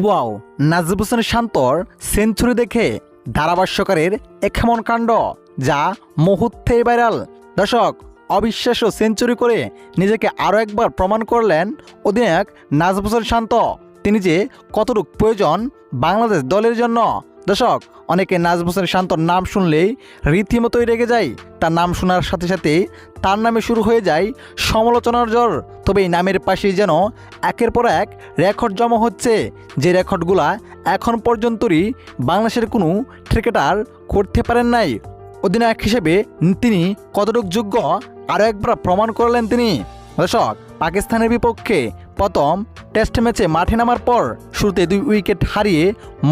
Wow, Najib Hossain শান্তর century দেখে ধারাভাষ্যকারের এমন কাণ্ড যা মুহূর্তেই ভাইরাল। দর্শক, অবিশ্বাস্য সেঞ্চুরি করে নিজেকে আরও একবার প্রমাণ করলেন অধিনায়ক নাজিব হোসেন শান্ত। তিনি যে কতটুকু প্রয়োজন বাংলাদেশ দলের জন্য। দর্শক, অনেকে নাজিব হোসেন শান্তর নাম শুনলেই রীতিমতোই রেগে যায়। তার নাম শোনার সাথে সাথে তার নামে শুরু হয়ে যায় সমালোচনার ঝড়। তবে এই নামের পাশেই যেন একের পর এক রেকর্ড জমা হচ্ছে, যে রেকর্ডগুলা এখন পর্যন্তই বাংলাদেশের কোনো ক্রিকেটার করতে পারেন নাই। অধিনায়ক হিসেবে তিনি কতটুকু যোগ্য আরও একবার প্রমাণ করলেন তিনি। দর্শক, পাকিস্তানের বিপক্ষে প্রথম টেস্ট ম্যাচে মাঠে নামার পর শুরুতে 2 উইকেট হারিয়ে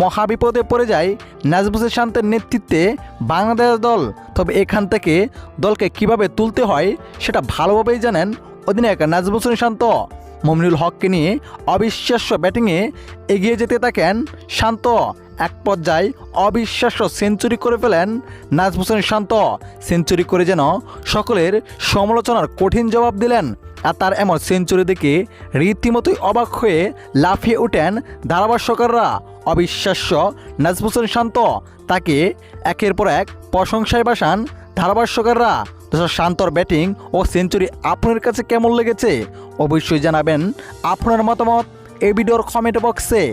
মহাবিপদে পড়ে যায় নাজিব হোসেন শান্তের নেতৃত্বে বাংলাদেশ দল। তবে এখান থেকে দলকে কিভাবে তুলতে হয় সেটা ভালোভাবেই জানেন অধিনায়ক নাজিব হোসেন শান্ত। মমিনুল হককে নিয়ে অবিশ্বাস্য ব্যাটিংয়ে এগিয়ে যেতে থাকেন শান্ত। এক পর্যায়ে অবিশ্বাস্য সেঞ্চুরি করে ফেলেন নাজিব হোসেন শান্ত। সেঞ্চুরি করে যেন সকলের সমালোচনার কঠিন জবাব দিলেন। আর তার এমন সেঞ্চুরি দেখে রীতিমতোই অবাক হয়ে লাফিয়ে ওঠেন ধারাভাষ্যকাররা। অবিশ্বাস্য নাজিব হোসেন শান্ত, তাকে একের পর এক প্রশংসায় ভাসান ধারাভাষ্যকাররা। শান্তর ব্যাটিং ও সেঞ্চুরি আপনার কাছে কেমন লেগেছে অবশ্যই জানাবেন আপনার মতামত এই ভিডিওর কমেন্ট বক্সে।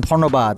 ধন্যবাদ।